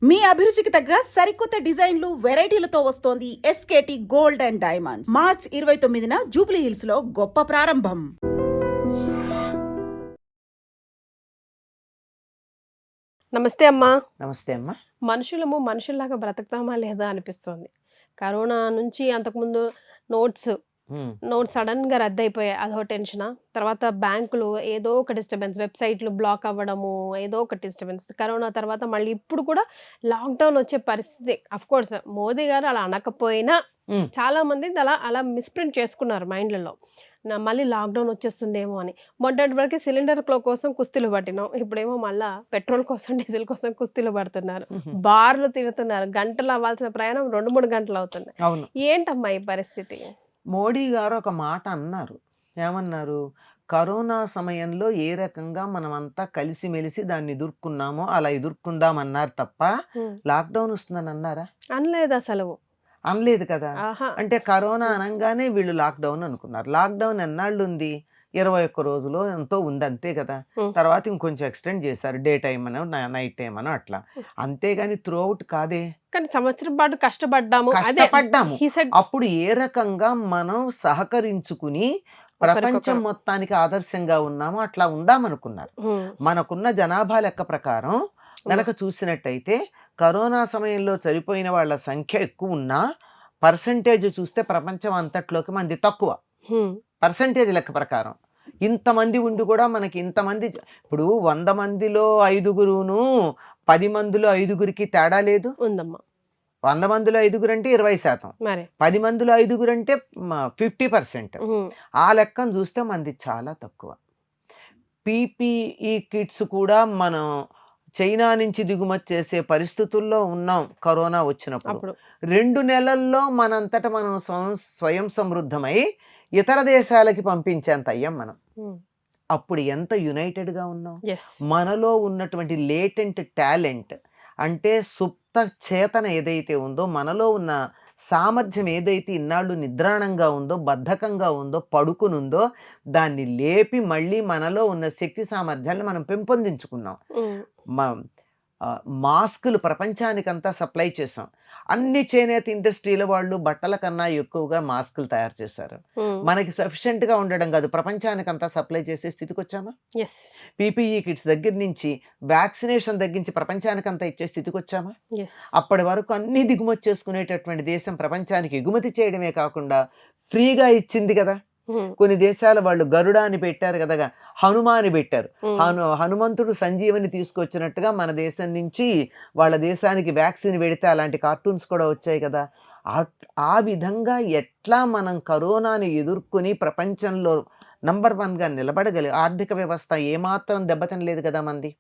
మీ అభిరుచికి తగ్గ సరికొత్త డిజైన్లు వెరైటీలతో వస్తోంది SKT gold and diamonds. March 29న జూబ్లీ హిల్స్ లో గొప్ప ప్రారంభం. నమస్తే అమ్మా. నమస్తే అమ్మా. మనుషులము మనుషుల్లాగా బ్రతుకుతామా లేదా అనిపిస్తుంది. కరోనా నుంచి అంతకుముందు నోట్స్ సడన్ గా రద్దు అయిపోయాయి, అదో టెన్షన్. తర్వాత బ్యాంకులు ఏదో ఒక డిస్టర్బెన్స్, వెబ్సైట్లు బ్లాక్ అవ్వడము, ఏదో ఒక డిస్టర్బెన్స్. కరోనా తర్వాత మళ్ళీ ఇప్పుడు కూడా లాక్డౌన్ వచ్చే పరిస్థితి. అఫ్ కోర్స్ మోదీ గారు అలా అనకపోయినా చాలా మంది అలా మిస్ప్రింట్ చేసుకున్నారు మైండ్లలో, మళ్ళీ లాక్డౌన్ వచ్చేస్తుందేమో అని. మొన్నటి వరకు సిలిండర్ కోసం కుస్తీలు పట్టినాం, ఇప్పుడేమో మళ్ళీ పెట్రోల్ కోసం డీజిల్ కోసం కుస్తీలు పడుతున్నారు, బార్లు తిరుగుతున్నారు. గంటలు అవ్వాల్సిన ప్రయాణం 2-3 గంటలు అవుతుంది. ఏంటమ్మా ఈ పరిస్థితి? మోడీ గారు ఒక మాట అన్నారు. ఏమన్నారు? కరోనా సమయంలో ఏ రకంగా మనమంతా కలిసిమెలిసి దాన్ని ఎదుర్కొన్నామో అలా ఎదుర్కొందామన్నారు తప్ప లాక్డౌన్ వస్తుందని అన్నారా? అనలేదు అసలు. అనలేదు కదా. అంటే కరోనా అనగానే వీళ్ళు లాక్డౌన్ అనుకున్నారు. లాక్డౌన్ ఎన్నాళ్ళు ఉంది? 21 రోజులు ఎంతో ఉంది, అంతే కదా. తర్వాత ఇంకొంచెం ఎక్స్టెండ్ చేశారు, డే టైం అనో నైట్ టైం అనో అట్లా. అంతేగాని త్రూ అవుట్ కాదే. కానీ సంవత్సరం పాటు కష్టపడ్డాము. అప్పుడు ఏ రకంగా మనం సహకరించుకుని ప్రపంచం మొత్తానికి ఆదర్శంగా ఉన్నామో అట్లా ఉందామనుకున్నారు. మనకున్న జనాభా లెక్క ప్రకారం గనక చూసినట్టయితే కరోనా సమయంలో చనిపోయిన వాళ్ళ సంఖ్య ఎక్కువ ఉన్నా పర్సంటేజ్ చూస్తే ప్రపంచం అంతట్లోకి మంది తక్కువ. పర్సంటేజ్ లెక్క ప్రకారం ఇంతమంది ఉండి కూడా మనకి ఇంతమంది, ఇప్పుడు 100 మందిలో 5గురును 10 మందిలో 5గురికి తేడా లేదు ఉందమ్మా. 100 మందిలో 5గురు అంటే 20%, 10 మందిలో 5గురు అంటే 50%. ఆ లెక్కను చూస్తే మంది చాలా తక్కువ. పీపీఈ కిట్స్ కూడా మనం చైనా నుంచి దిగుమతి చేసే పరిస్థితుల్లో ఉన్నాం కరోనా వచ్చినప్పుడు. 2 నెలల్లో మనంతట మనం స్వయం సమృద్ధమై ఇతర దేశాలకి పంపించేంత అయ్యాం మనం. అప్పుడు ఎంత యునైటెడ్గా ఉన్నాం. మనలో ఉన్నటువంటి లేటెంట్ టాలెంట్ అంటే సుప్త చేతన ఏదైతే ఉందో, మనలో ఉన్న సామర్థ్యం ఏదైతే ఇన్నాళ్ళు నిద్రాణంగా ఉందో, బద్ధకంగా ఉందో, పడుకునుందో, దాన్ని లేపి మళ్ళీ మనలో ఉన్న శక్తి సామర్థ్యాన్ని మనం పెంపొందించుకున్నాం. మాస్కులు ప్రపంచానికంతా సప్లై చేసాం. అన్ని చేనేత ఇండస్ట్రీల వాళ్ళు బట్టల కన్నా ఎక్కువగా మాస్కులు తయారు చేశారు. మనకి సఫిషియెంట్గా ఉండడం కాదు, ప్రపంచానికంతా సప్లై చేసే స్థితికి వచ్చామా? పీపీఈ కిట్స్ దగ్గర నుంచి వ్యాక్సినేషన్ తగ్గించి ప్రపంచానికంతా ఇచ్చే స్థితికి వచ్చామా? అప్పటి వరకు అన్ని దిగుమతి చేసుకునేటటువంటి దేశం ప్రపంచానికి ఎగుమతి చేయడమే కాకుండా ఫ్రీగా ఇచ్చింది కదా. కొన్ని దేశాల వాళ్ళు గరుడ అని పెట్టారు కదా, హనుమాని పెట్టారు. హనుమంతుడు సంజీవని తీసుకొచ్చినట్టుగా మన దేశం నుంచి వాళ్ళ దేశానికి వ్యాక్సిన్ పెడితే అలాంటి కార్టూన్స్ కూడా వచ్చాయి కదా. ఆ విధంగా ఎట్లా మనం కరోనాని ఎదుర్కొని ప్రపంచంలో నంబర్ 1గా నిలబడగలి. ఆర్థిక వ్యవస్థ ఏమాత్రం దెబ్బతినలేదు కదా మంది.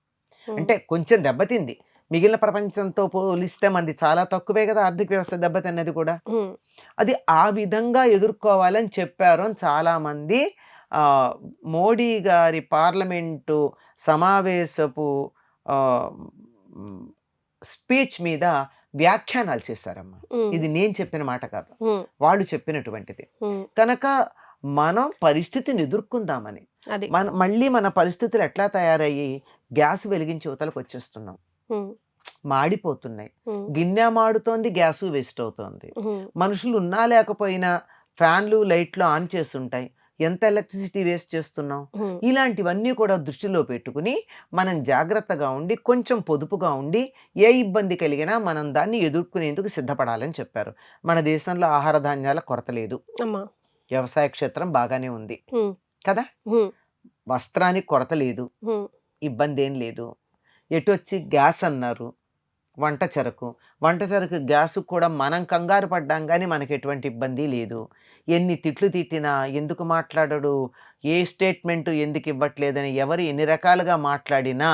అంటే కొంచెం దెబ్బతింది, మిగిలిన ప్రపంచంతో పోలిస్తే మంది చాలా తక్కువే కదా ఆర్థిక వ్యవస్థ దెబ్బతిన్నది కూడా. అది ఆ విధంగా ఎదుర్కోవాలని చెప్పారు చాలామంది. మోడీ గారి పార్లమెంటు సమావేశపు స్పీచ్ మీద వ్యాఖ్యానాలు చేశారమ్మా. ఇది నేను చెప్పిన మాట కాదు, వాళ్ళు చెప్పినటువంటిది. కనుక మనం పరిస్థితిని ఎదుర్కొందామని మళ్ళీ మన పరిస్థితులు ఎట్లా తయారయ్యి గ్యాస్ వెలిగించి యువతలకు వచ్చేస్తున్నాం. మాడిపోతున్నాయి, గిన్నె మాడుతోంది, గ్యాసు వేస్ట్ అవుతోంది. మనుషులు ఉన్నా లేకపోయినా ఫ్యాన్లు లైట్లు ఆన్ చేస్తుంటాయి, ఎంత ఎలక్ట్రిసిటీ వేస్ట్ చేస్తున్నాం. ఇలాంటివన్నీ కూడా దృష్టిలో పెట్టుకుని మనం జాగ్రత్తగా ఉండి కొంచెం పొదుపుగా ఉండి ఏ ఇబ్బంది కలిగినా మనం దాన్ని ఎదుర్కొనేందుకు సిద్ధపడాలని చెప్పారు. మన దేశంలో ఆహార ధాన్యాల కొరత లేదు, వ్యవసాయ క్షేత్రం బాగానే ఉంది కదా, వస్త్రానికి కొరత లేదు, ఇబ్బంది ఏం లేదు. ఎటొచ్చి గ్యాస్ అన్నారు, వంట చెరకు గ్యాసు కూడా మనం కంగారు పడ్డాం కానీ మనకి ఎటువంటి ఇబ్బంది లేదు. ఎన్ని తిట్లు తిట్టినా, ఎందుకు మాట్లాడడు, ఏ స్టేట్మెంటు ఎందుకు ఇవ్వట్లేదని ఎవరు ఎన్ని రకాలుగా మాట్లాడినా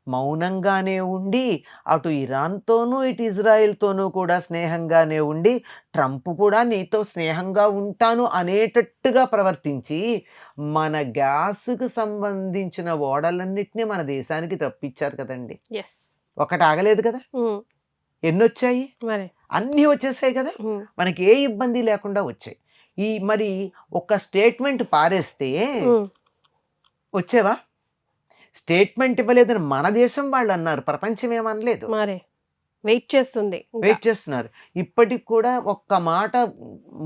మౌనంగానే ఉండి అటు ఇరాన్తోనూ ఇటు ఇజ్రాయెల్తోనూ కూడా స్నేహంగానే ఉండి ట్రంప్ కూడా నీతో స్నేహంగా ఉంటాను అనేటట్టుగా ప్రవర్తించి మన గ్యాస్కు సంబంధించిన ఓడలన్నిటినీ మన దేశానికి తప్పించారు కదండి. ఒకటి ఆగలేదు కదా, ఎన్నొచ్చాయి, అన్నీ వచ్చేసాయి కదా, మనకి ఏ ఇబ్బంది లేకుండా వచ్చాయి. మరి ఒక స్టేట్మెంట్ పారేస్తే వచ్చేవా? స్టేట్మెంట్ ఇవ్వలేదని మన దేశం వాళ్ళు అన్నారు, ప్రపంచం ఏమనలేదు. వెయిట్ చేస్తుంది ఇంకా. వెయిట్ చేస్తున్నారు. ఇప్పటికి కూడా ఒక్క మాట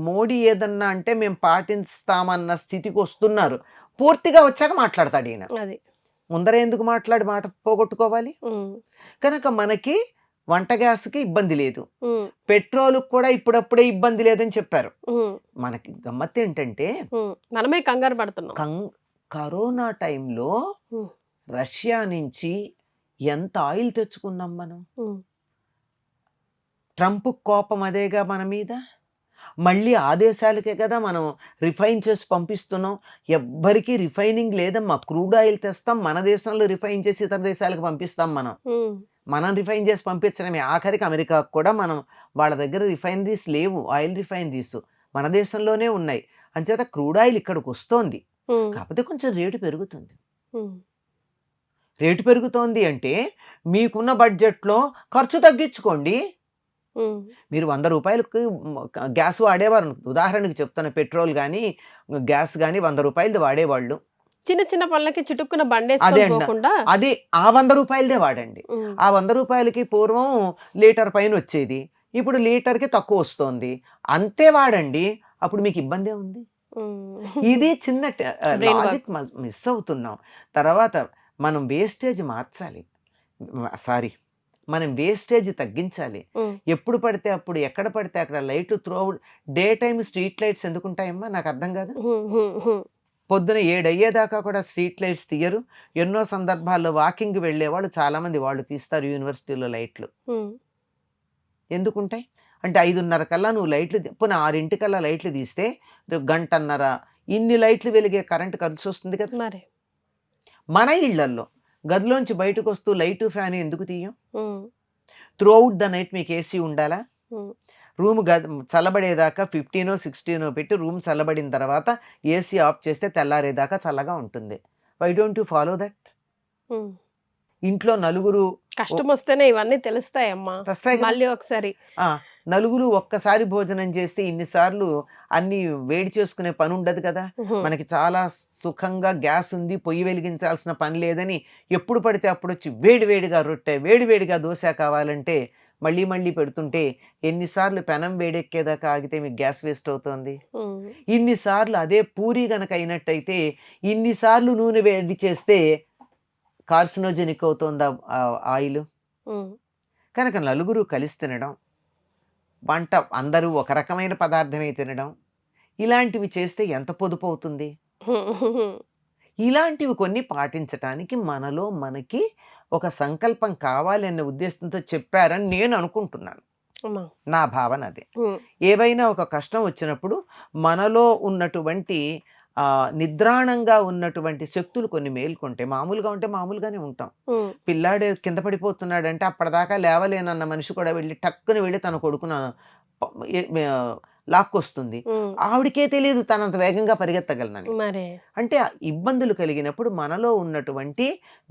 మోడీ ఏదన్నా అంటే మేము పాటిస్తామన్న స్థితికి వస్తున్నారు. పూర్తిగా వచ్చాక మాట్లాడతాడు ఈయన. అది ముందర ఎందుకు మాట్లాడి మాట పోగొట్టుకోవాలి? కనుక మనకి వంట గ్యాస్కి ఇబ్బంది లేదు, పెట్రోల్ కూడా ఇప్పుడప్పుడే ఇబ్బంది లేదని చెప్పారు. మనకి గమ్మత్ ఏంటంటే మనమే కంగారు పడుతున్నాం. కరోనా టైంలో రష్యా నుంచి ఎంత ఆయిల్ తెచ్చుకున్నాం మనం. ట్రంప్ కోపం అదేగా మన మీద. మళ్ళీ ఆ దేశాలకే కదా మనం రిఫైన్ చేసి పంపిస్తున్నాం. ఎవ్వరికి రిఫైనింగ్ లేదమ్మా. క్రూడ్ ఆయిల్ తెస్తాం, మన దేశంలో రిఫైన్ చేసి ఇతర దేశాలకు పంపిస్తాం. మనం రిఫైన్ చేసి పంపించడమే. ఆఖరికి అమెరికాకు కూడా మనం వాళ్ళ దగ్గర రిఫైనరీస్ లేవు, ఆయిల్ రిఫైనరీస్ మన దేశంలోనే ఉన్నాయి. అంచేత క్రూడ్ ఆయిల్ ఇక్కడికి వస్తోంది. కాకపోతే కొంచెం రేటు పెరుగుతుంది. రేటు పెరుగుతోంది అంటే మీకున్న బడ్జెట్లో ఖర్చు తగ్గించుకోండి. మీరు 100 రూపాయలకు గ్యాస్ వాడేవారు, ఉదాహరణకి చెప్తాను, పెట్రోల్ కానీ గ్యాస్ కానీ 100 రూపాయలది వాడేవాళ్ళు. చిన్న చిన్న పనులకి చుట్టుకున్న బండి అదే ఆ 100 రూపాయలదే వాడండి. ఆ 100 రూపాయలకి పూర్వం లీటర్ పైన వచ్చేది, ఇప్పుడు లీటర్కి తక్కువ వస్తుంది. అంతే వాడండి, అప్పుడు మీకు ఇబ్బంది ఉంది. ఇది చిన్న లాజిక్ మిస్ అవుతున్నాం. తర్వాత మనం వేస్టేజ్ మార్చాలి, మనం వేస్టేజ్ తగ్గించాలి. ఎప్పుడు పడితే అప్పుడు ఎక్కడ పడితే అక్కడ లైట్లు డే టైం స్ట్రీట్ లైట్స్ ఎందుకుంటాయమ్మా నాకు అర్థం కాదు. పొద్దున 7 అయ్యేదాకా కూడా స్ట్రీట్ లైట్స్ తీయరు. ఎన్నో సందర్భాల్లో వాకింగ్ వెళ్ళేవాళ్ళు చాలామంది వాళ్ళు తీస్తారు యూనివర్సిటీలో లైట్లు. ఎందుకుంటాయి అంటే 5:30 కల్లా నువ్వు లైట్లు పునః 6 కల్లా లైట్లు తీస్తే 1.5 గంట ఇన్ని లైట్లు వెలిగే కరెంటు ఖర్చు వస్తుంది కదా. మన ఇళ్లల్లో గదిలోంచి బయటకు వస్తూ లైటు ఫ్యాన్ ఎందుకు తీయం? త్రూ అవుట్ ద నైట్ మీకు ఏసీ ఉండాలా? రూమ్ చల్లబడేదాకా 15 16 పెట్టి రూమ్ చల్లబడిన తర్వాత ఏసీ ఆఫ్ చేస్తే తెల్లారేదాకా చల్లగా ఉంటుంది. Why don't you follow that? ఇంట్లో నలుగురు కష్టం వస్తేనే ఇవన్నీ తెలుస్తాయమ్మా. మళ్ళీ ఒకసారి నలుగురు ఒక్కసారి భోజనం చేస్తే ఇన్నిసార్లు అన్ని వేడి చేసుకునే పని ఉండదు కదా. మనకి చాలా సుఖంగా గ్యాస్ ఉంది, పొయ్యి వెలిగించాల్సిన పని లేదని ఎప్పుడు పడితే అప్పుడు వచ్చి వేడివేడిగా రొట్టె, వేడివేడిగా దోశ కావాలంటే మళ్ళీ పెడుతుంటే ఎన్నిసార్లు పెనం వేడెక్కేదాకా ఆగితే మీకు గ్యాస్ వేస్ట్ అవుతుంది. ఇన్నిసార్లు అదే పూరి గనక అయినట్టయితే ఇన్నిసార్లు నూనె వేడి చేస్తే కార్సినోజెనిక్ అవుతుంది ఆయిల్. కనుక నలుగురు కలిసి తినడం, వంట అందరూ ఒక రకమైన పదార్థమే తినడం, ఇలాంటివి చేస్తే ఎంత పొదుపు అవుతుంది. ఇలాంటివి కొన్ని పాటించటానికి మనలో మనకి ఒక సంకల్పం కావాలి అనే ఉద్దేశంతో చెప్పారని నేను అనుకుంటున్నాను. నా భావన అదే. ఏవైనా ఒక కష్టం వచ్చినప్పుడు మనలో ఉన్నటువంటి నిద్రాణంగా ఉన్నటువంటి శక్తులు కొన్ని మేల్కొంటే, మామూలుగా ఉంటే మామూలుగానే ఉంటాం. పిల్లాడే కింద పడిపోతున్నాడంటే అప్పటిదాకా లేవలేనన్న మనిషి కూడా వెళ్ళి టక్కుని వెళ్ళి తన కొడుకున లాక్కొస్తుంది. ఆవిడకే తెలియదు తనంత వేగంగా పరిగెత్తగలనని. అంటే ఇబ్బందులు కలిగినప్పుడు మనలో ఉన్నటువంటి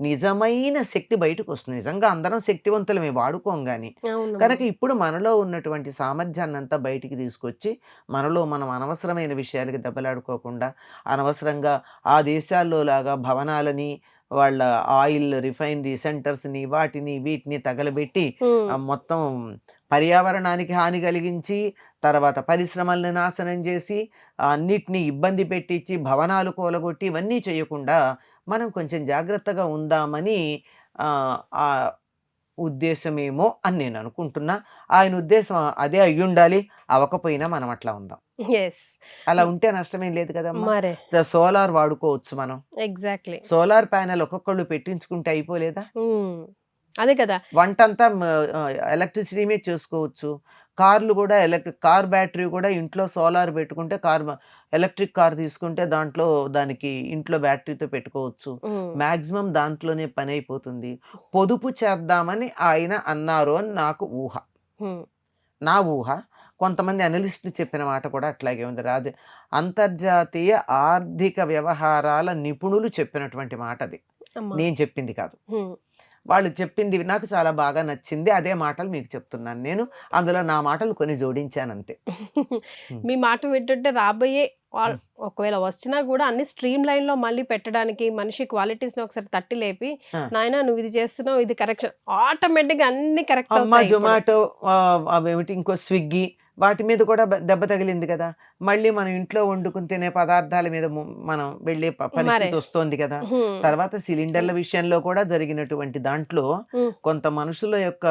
నిజమైన శక్తి బయటకు వస్తుంది. నిజంగా అందరం శక్తివంతులమే, వాడుకోం గాని. కనుక ఇప్పుడు మనలో ఉన్నటువంటి సామర్థ్యాన్ని అంతా బయటికి తీసుకొచ్చి మనలో మనం అనవసరమైన విషయాలకి దెబ్బలాడుకోకుండా, అనవసరంగా ఆ దేశాల్లో లాగా భవనాలని, వాళ్ళ ఆయిల్ రిఫైనరీ సెంటర్స్ని, వాటిని వీటిని తగలబెట్టి మొత్తం పర్యావరణానికి హాని కలిగించి, తర్వాత పరిశ్రమల్ని నాశనం చేసి, అన్నిటినీ ఇబ్బంది పెట్టించి, భవనాలు కూలగొట్టి, ఇవన్నీ చేయకుండా మనం కొంచెం జాగ్రత్తగా ఉందామని ఆ ఉద్దేశమేమో అని నేను అనుకుంటున్నా. ఆయన ఉద్దేశం అదే అయ్యుండాలి. అవకపోయినా మనం అట్లా ఉందాం. అలా ఉంటే నష్టమేం లేదు కదమ్మా. సోలార్ వాడుకోవచ్చు మనం. ఎగ్జాక్ట్లీ. సోలార్ ప్యానెల్ ఒక్కొక్కళ్ళు పెట్టించుకుంటే అయిపోలేదా? అదే కదా. వంటంతా ఎలక్ట్రిసిటీ మీద చేసుకోవచ్చు. కార్లు కూడా కార్ బ్యాటరీ కూడా ఇంట్లో సోలార్ పెట్టుకుంటే ఎలక్ట్రిక్ కార్ తీసుకుంటే దాంట్లో దానికి ఇంట్లో బ్యాటరీతో పెట్టుకోవచ్చు. మాక్సిమం దాంట్లోనే పని అయిపోతుంది. పొదుపు చేద్దామని ఆయన అన్నారు అని నాకు ఊహ, నా ఊహ. కొంతమంది అనలిస్టులు చెప్పిన మాట కూడా అట్లాగే ఉంది. అంతర్జాతీయ ఆర్థిక వ్యవహారాల నిపుణులు చెప్పినటువంటి మాట అది, నేను చెప్పింది కాదు. వాళ్ళు చెప్పింది నాకు చాలా బాగా నచ్చింది. అదే మాటలు మీకు చెప్తున్నాను నేను. అందులో నా మాటలు కొన్ని జోడించాను అంతే. మీ మాట వింటుంటే రాబోయే ఒకవేళ వచ్చినా కూడా అన్ని స్ట్రీమ్ లైన్ లో మళ్ళీ పెట్టడానికి మనిషి క్వాలిటీస్ ని ఒకసారి తట్టి లేపి నాయనా నువ్వు ఇది చేస్తున్నావు ఇది కరెక్షన్ ఆటోమేటిక్ గా అన్ని కరెక్ట్ అవుతాయి. జొమాటో అవేమిటి ఇంకో స్విగ్గీ వాటి మీద కూడా దెబ్బ తగిలింది కదా. మళ్ళీ మనం ఇంట్లో వండుకుని తినే పదార్థాల మీద మనం వెళ్ళే పరిస్థితి వస్తోంది కదా. తర్వాత సిలిండర్ల విషయంలో కూడా జరిగినటువంటి దాంట్లో కొంత మనుషుల యొక్క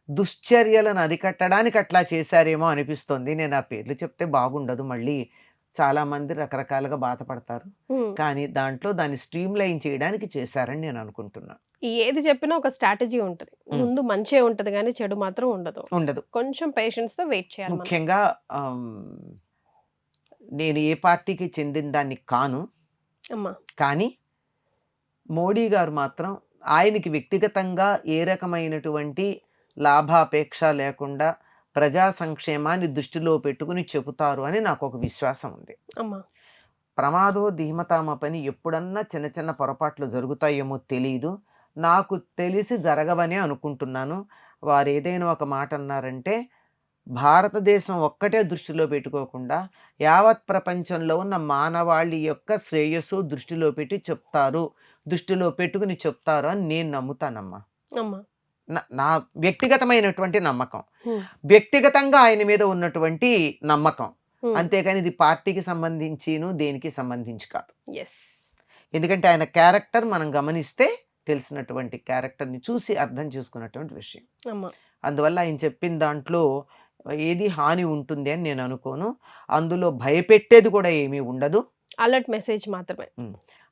దుశ్చర్యలను అరికట్టడానికి అట్లా చేశారేమో అనిపిస్తోంది. నేను ఆ పేర్లు చెప్తే బాగుండదు, మళ్ళీ చాలా మంది రకరకాలుగా బాధపడతారు. కానీ దాంట్లో దాన్ని స్ట్రీమ్ లైన్ చేయడానికి చేశారని నేను అనుకుంటున్నా. ఏది చెప్పినా ఒక స్ట్రాటజీ ఉంటది. ముందు మంచిగా ఉంటది కానీ చెడు మాత్రం ఉండదు. కొంచెం పేషెన్స్ తో వెయిట్ చేయాలి. ముఖ్యంగా నేను ఏ పార్టీకి చెందిన దాన్ని కాను, కానీ మోడీ గారు మాత్రం ఆయనకి వ్యక్తిగతంగా ఏ రకమైనటువంటి లాభాపేక్ష లేకుండా ప్రజా సంక్షేమాన్ని దృష్టిలో పెట్టుకుని చెబుతారు అని నాకు ఒక విశ్వాసం ఉంది. ప్రమాదో ధీమతామ పని ఎప్పుడన్నా చిన్న చిన్న పొరపాట్లు జరుగుతాయేమో తెలియదు, నాకు తెలిసి జరగవనే అనుకుంటున్నాను. వారు ఏదైనా ఒక మాట అన్నారంటే భారతదేశం ఒక్కటే దృష్టిలో పెట్టుకోకుండా యావత్ ప్రపంచంలో ఉన్న మానవాళి యొక్క శ్రేయస్సు దృష్టిలో పెట్టుకుని చెప్తారు అని నేను నమ్ముతానమ్మా. నా వ్యక్తిగతమైనటువంటి నమ్మకం, వ్యక్తిగతంగా ఆయన మీద ఉన్నటువంటి నమ్మకం, అంతేకాని ఇది పార్టీకి సంబంధించిను దేనికి సంబంధించి కాదు. ఎందుకంటే ఆయన క్యారెక్టర్ మనం గమనిస్తే తెలిసినటువంటి క్యారెక్టర్ని చూసి అర్థం చేసుకున్నటువంటి విషయం. అందువల్ల ఆయన చెప్పిన దాంట్లో ఏది హాని ఉంటుంది అని నేను అనుకోను. అందులో భయపెట్టేది కూడా ఏమీ ఉండదు. అలర్ట్ మెసేజ్ మాత్రమే.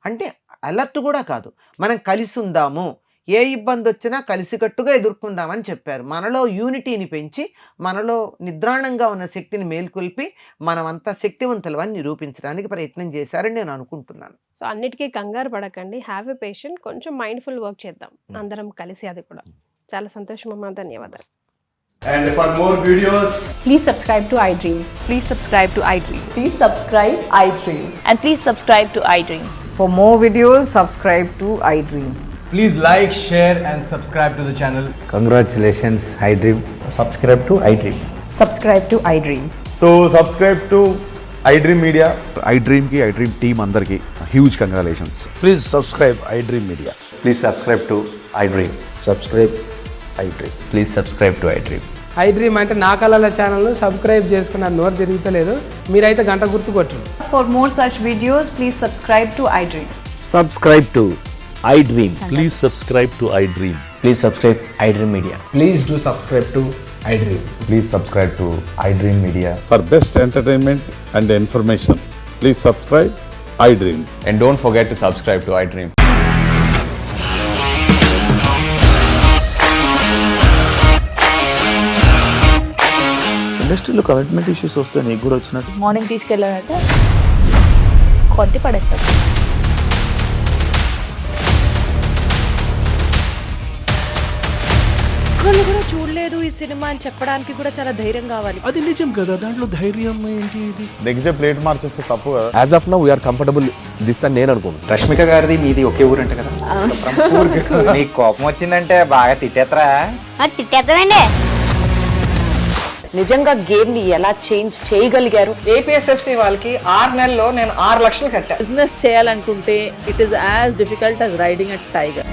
అంటే అలర్ట్ కూడా కాదు, మనం కలిసి ఉందాము, ఏ ఇబ్బంది వచ్చినా కలిసికట్టుగా ఎదుర్కొందామని చెప్పారు. మనలో యూనిటీని పెంచి మనలో నిద్రాణంగా ఉన్న శక్తిని మేల్కొల్పి మనమంతా శక్తివంతులమని నిరూపించడానికి ప్రయత్నం చేశారని నేను అనుకుంటున్నాను. సో అన్నిటికీ కంగారు పడకండి, హ్యావ్ ఎ పేషెంట్, కొంచెం మైండ్ఫుల్ వర్క్ చేద్దాం అందరం కలిసి. అది కూడా చాలా సంతోషం అమ్మా, ధన్యవాదాలు. And for more videos, please subscribe to iDream. Please subscribe to iDream. Please subscribe iDream. And please subscribe to iDream. For more videos, subscribe to iDream. please like, share and subscribe to the channel. Congratulations, iDream. Subscribe to iDream. Subscribe to iDream. So subscribe to iDream Media. iDream ki iDream team andarki huge congratulations. Please subscribe iDream Media. Please subscribe to iDream. Subscribe iDream. Please subscribe to iDream. iDream అంటే నా కళల ఛానల్ను subscribe చేసుకున్న నోరు తిరుగుతలేదు, మీరైతే గంట గుర్తు కొట్టండి. For more such videos, please subscribe to iDream. Subscribe to iDream. Please subscribe to iDream. Please subscribe iDream Media. Please do subscribe to iDream. Please subscribe to iDream Media. For best entertainment and information, please subscribe iDream. And don't forget to subscribe to iDream. ఇండస్ట్రీలో commitment issues వస్తే నీకు కూడా వచ్చినట్టు morning తీసుకెళ్ళారంటే కొట్టి పడేస్తారు. ఒక్కళ్ళు కూడా చూడలేదు ఈ సినిమా అని చెప్పడానికి కూడా చాలా ధైర్యం కావాలి. అది నిజం కదా, దాంట్లో ధైర్యం ఏంటి? ఇది నెక్స్ట్ డే ప్లేట్ మార్చేస్తే తప్పు కదా. As of now we are comfortable this అని నేను అనుకుంటున్నాను. రష్మిక గారిది మీది ఒకే ఊరంట కదా. నీకు కోపం వచ్చిందంటే బాగా తిట్టేత్తరా? తిట్టేద్దామండి. నిజంగా గేమ్ ని ఎలా చేంజ్ చేయగలిగారు? ఏపీఎస్ఎఫ్సి వాళ్ళకి 6 నెలల్లో నేను 6 లక్షలు కట్టా. బిజినెస్ చేయాలనుకుంటే it is as difficult as riding a tiger.